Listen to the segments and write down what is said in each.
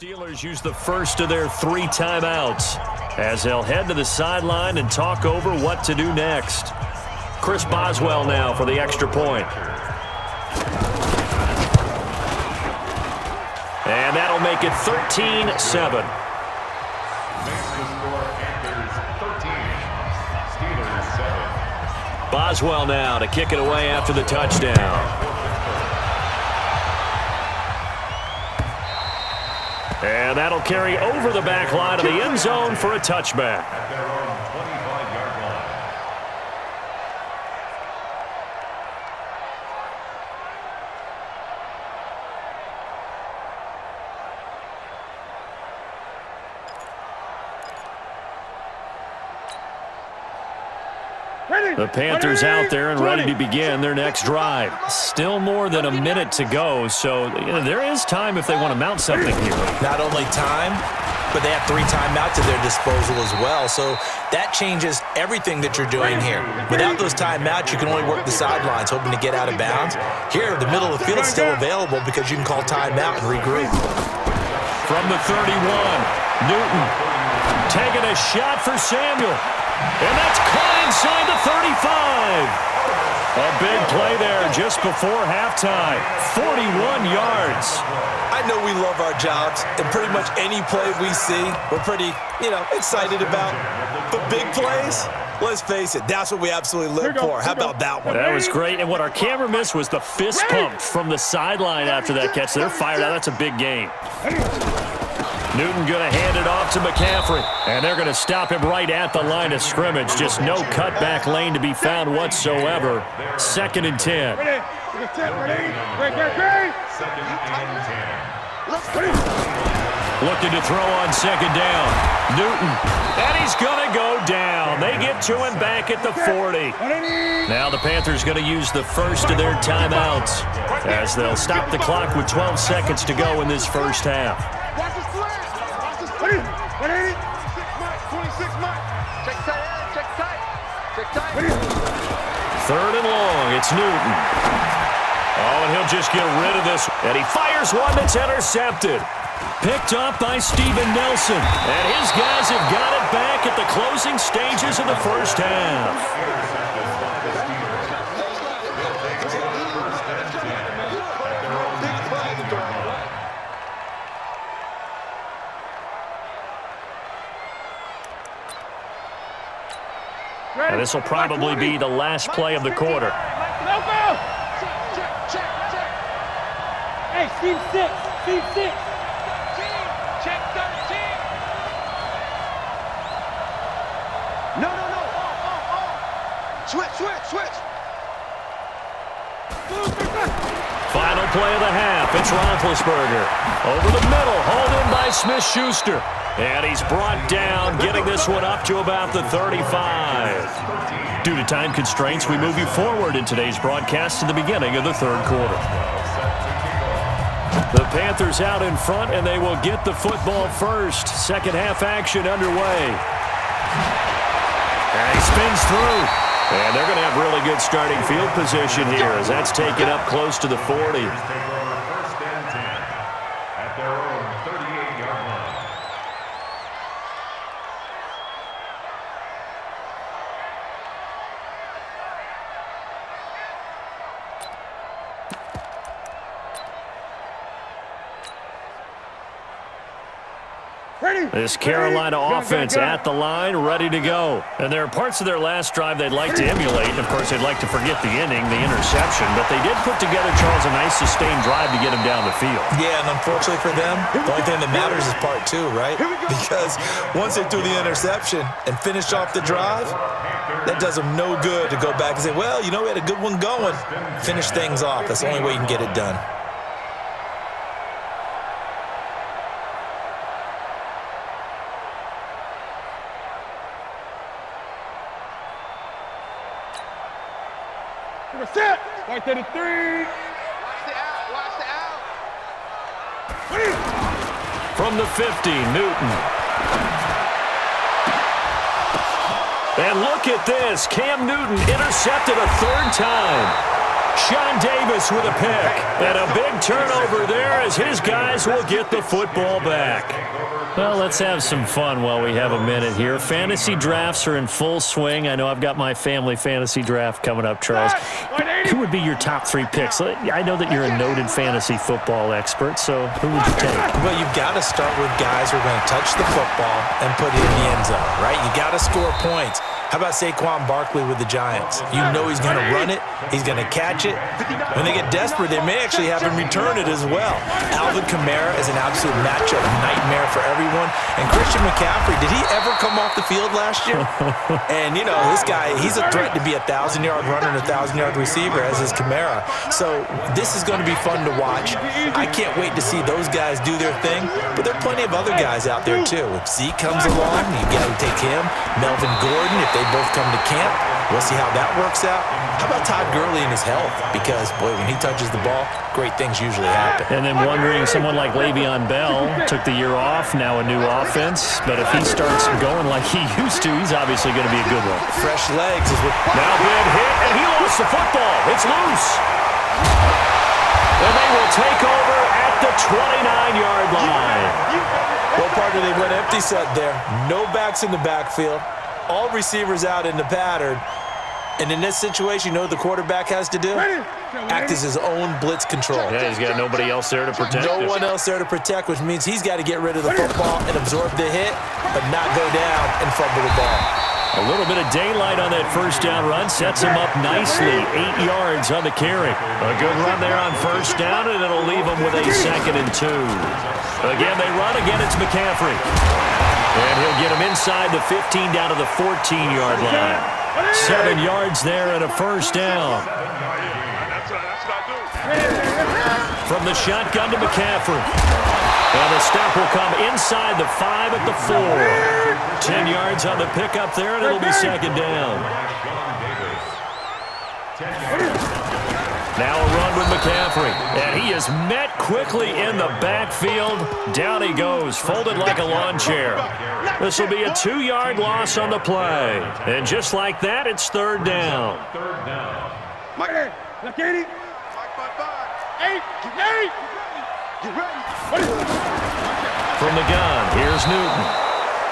Steelers use the first of their 3 timeouts as they'll head to the sideline and talk over what to do next. Chris Boswell now for the extra point. And that'll make it 13-7. Boswell now to kick it away after the touchdown. And that'll carry over the back line of the end zone for a touchback. At their own 25-yard line. The Panthers out there and ready to begin their next drive. Still more than a minute to go, so there is time if they want to mount something here. Not only time, but they have 3 timeouts at their disposal as well, so that changes everything that you're doing here. Without those timeouts, you can only work the sidelines, hoping to get out of bounds. Here, the middle of the field is still available because you can call timeout and regroup. From the 31, Newton taking a shot for Samuel. And that's caught inside the 35. A big play there just before halftime. 41 yards. I know we love our jobs, and pretty much any play we see, we're pretty, excited about. But big plays, let's face it, that's what we absolutely live for. How about that one? That was great. And what our camera missed was the fist pump from the sideline after that catch. They're fired out. That's a big game. Newton going to hand it off to McCaffrey. And they're going to stop him right at the line of scrimmage. Just no cutback lane to be found whatsoever. 2nd and 10. Looking to throw on 2nd down. Newton. And he's going to go down. They get to him back at the 40. Now the Panthers going to use the first of their timeouts as they'll stop the clock with 12 seconds to go in this first half. Third and long, it's Newton. Oh, and he'll just get rid of this. And he fires one that's intercepted. Picked up by Steven Nelson. And his guys have got it back at the closing stages of the first half. Now, this will probably be the last play of the quarter. Hey, Steve 6. Steve 6. Check 13. No. Switch. Final play of the half. It's Roethlisberger. Over the middle, hauled in by Smith-Schuster. And he's brought down, getting this one up to about the 35. Due to time constraints, we move you forward in today's broadcast to the beginning of the third quarter. The Panthers out in front, and they will get the football first. Second half action underway. And he spins through. And they're going to have really good starting field position here as that's taken up close to the 40. At their own 38-yard line. This Carolina offense at the line, ready to go. And there are parts of their last drive they'd like to emulate. And, of course, they'd like to forget the inning, the interception. But they did put together, Charles, a nice sustained drive to get him down the field. Yeah, and unfortunately for them, the only thing that matters is part 2, right? Because once they threw the interception and finished off the drive, that does them no good to go back and say, well, we had a good one going. Finish things off. That's the only way you can get it done. Set. Right to the 3. Watch the out. From the 50, Newton. And look at this. Cam Newton intercepted a 3rd time. Sean Davis with a pick. And a big turnover there as his guys will get the football back. Well, let's have some fun while we have a minute here. Fantasy drafts are in full swing. I know I've got my family fantasy draft coming up, Charles. Who would be your top 3 picks? I know that you're a noted fantasy football expert, so who would you take? Well, you've got to start with guys who are going to touch the football and put it in the end zone, right? You got to score points. How about Saquon Barkley with the Giants? You know he's going to run it. He's going to catch it. When they get desperate, they may actually have him return it as well. Alvin Kamara is an absolute matchup nightmare for everyone. And Christian McCaffrey, did he ever come off the field last year? And, you know, this guy, he's a threat to be a 1,000-yard runner and a 1,000-yard receiver, as is Kamara. So this is going to be fun to watch. I can't wait to see those guys do their thing. But there are plenty of other guys out there, too. If Zeke comes along, you got to take him. Melvin Gordon, if they both come to camp, we'll see how that works out. How about Todd Gurley and his health? Because, boy, when he touches the ball, great things usually happen. And then wondering, someone like Le'Veon Bell took the year off, now a new offense. But if he starts going like he used to, he's obviously going to be a good one. Fresh legs is what... Now good hit, and he lost the football. It's loose. And they will take over at the 29-yard line. Well, partner, they went empty set there. No backs in the backfield. All receivers out in the pattern. And in this situation, you know what the quarterback has to do? Act as his own blitz control. Yeah, he's got nobody else there to protect. No one else there to protect, which means he's got to get rid of the football and absorb the hit, but not go down and fumble the ball. A little bit of daylight on that first down run sets him up nicely. 8 yards on the carry. A good run there on first down, and it'll leave him with a 2nd and 2. Again, they run. Again, it's McCaffrey. And he'll get him inside the 15 down to the 14-yard line. 7 yards there and a first down. From the shotgun to McCaffrey. And the stop will come inside the 5 at the 4. 10 yards on the pickup there, and it'll be 2nd down. Now a run with McCaffrey. And he is met quickly in the backfield. Down he goes, folded like a lawn chair. This will be a 2-yard loss on the play. And just like that, it's 3rd down. Mike. Look at it. 8. You ready? From the gun, here's Newton.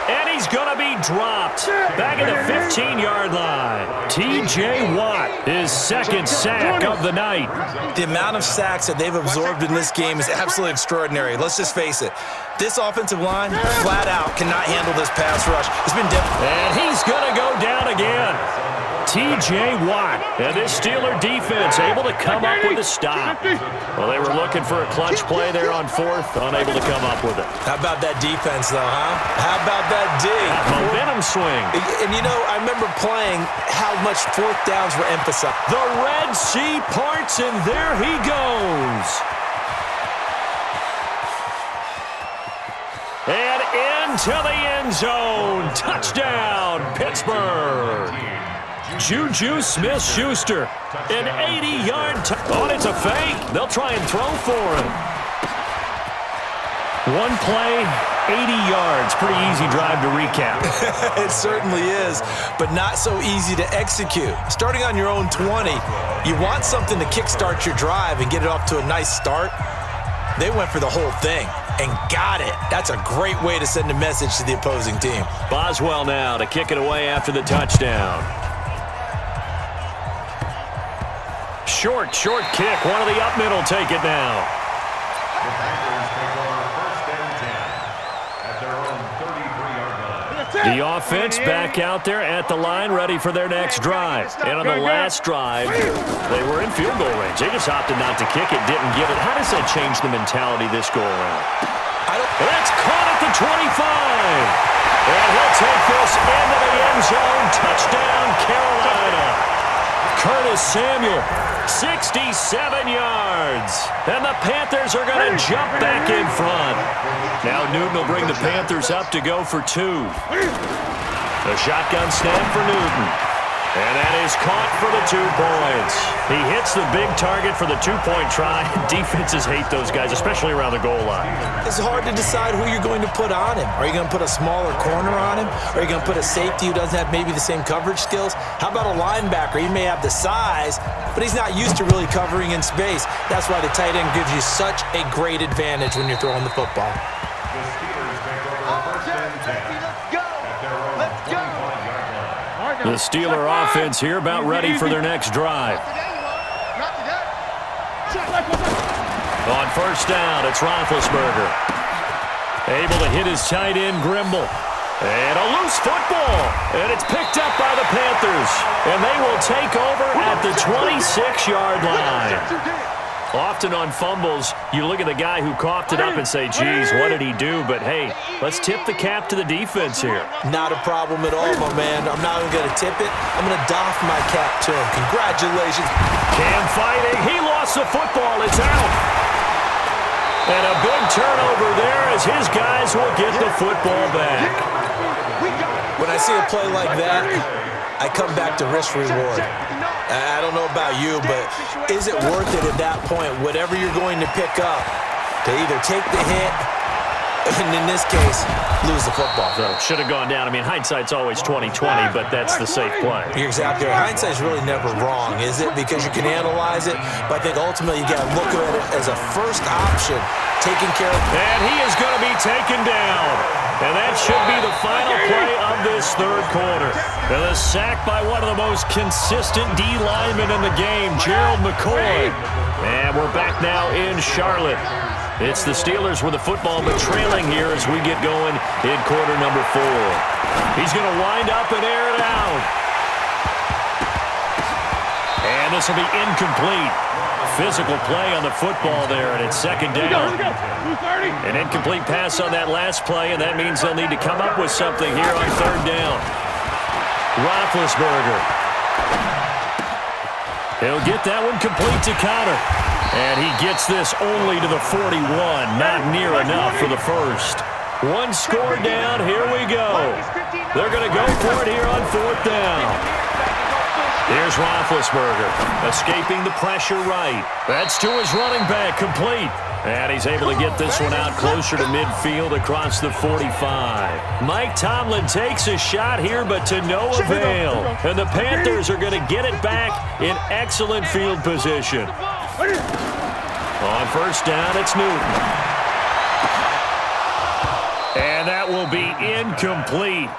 And he's going to be dropped back at the 15-yard line. T.J. Watt, his 2nd sack of the night. The amount of sacks that they've absorbed in this game is absolutely extraordinary. Let's just face it. This offensive line, flat out, cannot handle this pass rush. It's been difficult. And he's going to go down again. T.J. Watt. And this Steeler defense able to come up with a stop. Well, they were looking for a clutch play there on 4th, unable to come up with it. How about that defense, though, huh? How about that D? Momentum swing. And, you know, I remember playing how much 4th downs were emphasized. The Red Sea parts, and there he goes. And into the end zone. Touchdown, Pittsburgh. Juju Smith-Schuster, an 80-yard oh, it's a fake. They'll try and throw for him. One play, 80 yards. Pretty easy drive to recap. It certainly is, but not so easy to execute. Starting on your own 20, you want something to kickstart your drive and get it off to a nice start. They went for the whole thing and got it. That's a great way to send a message to the opposing team. Boswell now to kick it away after the touchdown. Short kick. One of the up middle take it now. The Packers take over 1st and 10 at their own 33-yard line. The offense back out there at the line, ready for their next drive. And on the last drive, they were in field goal range. They just opted not to kick it, didn't give it. How does that change the mentality this go around? That's caught at the 25. And he'll take this into the end zone. Touchdown, Carolina. Curtis Samuel, 67 yards. And the Panthers are going to jump back in front. Now Newton will bring the Panthers up to go for 2. The shotgun snap for Newton. And that is caught for the 2 points. He hits the big target for the 2-point try. Defenses hate those guys, especially around the goal line. It's hard to decide who you're going to put on him. Are you going to put a smaller corner on him? Are you going to put a safety who doesn't have maybe the same coverage skills? How about a linebacker? He may have the size, but he's not used to really covering in space. That's why the tight end gives you such a great advantage when you're throwing the football. The Steelers take over first and 10 at their own 25-yard line. The Steeler offense here about ready for their next drive. On first down, it's Roethlisberger. Able to hit his tight end, Grimble. And a loose football. And it's picked up by the Panthers. And they will take over at the 26-yard line. Often on fumbles, you look at the guy who coughed it up and say, geez, what did he do? But, hey, let's tip the cap to the defense here. Not a problem at all, my man. I'm not even going to tip it. I'm going to doff my cap to him. Congratulations. Cam fighting. He lost the football. It's out. And a big turnover there as his guys will get the football back. When I see a play like that, I come back to risk reward. I don't know about you, but is it worth it at that point, whatever you're going to pick up, to either take the hit, and in this case, lose the football? So should have gone down. I mean, hindsight's always 20/20, but that's the safe play. You're exactly right. Hindsight's really never wrong, is it? Because you can analyze it, but I think ultimately you got to look at it as a first option, taking care of. And he is going to be taken down. And that should be the final play of this third quarter. And a sack by one of the most consistent D linemen in the game, Gerald McCoy. And we're back now in Charlotte. It's the Steelers with the football, but trailing here as we get going in quarter number 4. He's going to wind up and air it out. And this will be incomplete. Physical play on the football there, and it's second down. An incomplete pass on that last play, and that means they'll need to come up with something here on third down. Roethlisberger. He'll get that one complete to Connor. And he gets this only to the 41. Not near enough for the first. One score down. Here we go. They're going to go for it here on fourth down. Here's Roethlisberger, escaping the pressure right. That's to his running back, complete. And he's able to get this one out closer to midfield across the 45. Mike Tomlin takes a shot here, but to no avail. And the Panthers are going to get it back in excellent field position. On first down, it's Newton. And that will be incomplete.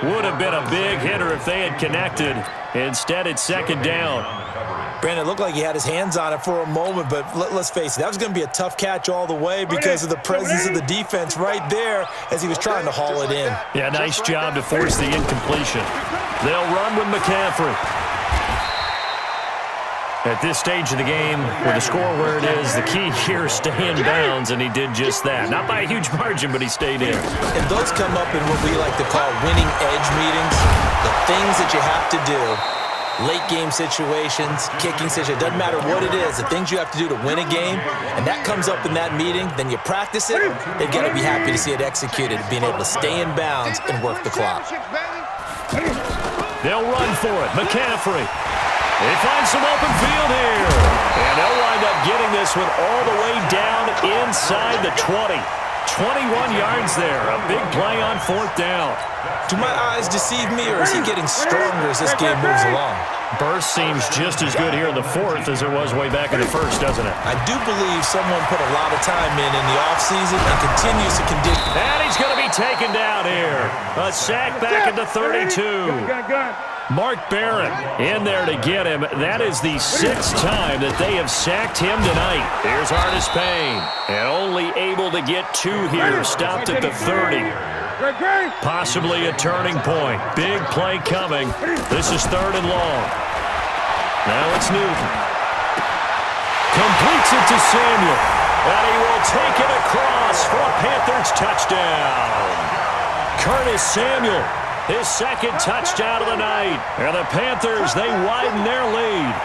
Would have been a big hitter if they had connected. Instead, it's second down. Brandon, it looked like he had his hands on it for a moment, but let's face it, that was going to be a tough catch all the way because of the presence of the defense right there as he was trying to haul it in. Yeah, nice job to force the incompletion. They'll run with McCaffrey. At this stage of the game, with the score where it is, the key here is stay in bounds, and he did just that. Not by a huge margin, but he stayed in. And those come up in what we like to call winning edge meetings. The things that you have to do, late game situations, kicking situations, doesn't matter what it is, the things you have to do to win a game, and that comes up in that meeting, then you practice it, they've got to be happy to see it executed, being able to stay in bounds and work the clock. They'll run for it. McCaffrey. They find some open field here. And they'll wind up getting this one all the way down inside the 20. 21 yards there. A big play on fourth down. Do my eyes deceive me, or is he getting stronger as this game moves along? Burst seems just as good here in the fourth as it was way back in the first, doesn't it? I do believe someone put a lot of time in the offseason and continues to condition. And he's going to be taken down here. A sack back at the 32. Mark Barron in there to get him. That is the 6th time that they have sacked him tonight. Here's Artis Payne. And only able to get 2 here. Stopped at the 30. Possibly a turning point. Big play coming. This is third and long. Now it's Newton. Completes it to Samuel. And he will take it across for a Panthers touchdown. Curtis Samuel. His second touchdown of the night. And the Panthers, they widen their lead.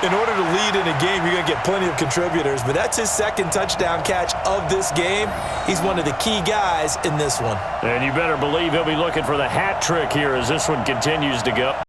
In order to lead in a game, you're going to get plenty of contributors, but that's his second touchdown catch of this game. He's one of the key guys in this one. And you better believe he'll be looking for the hat trick here as this one continues to go.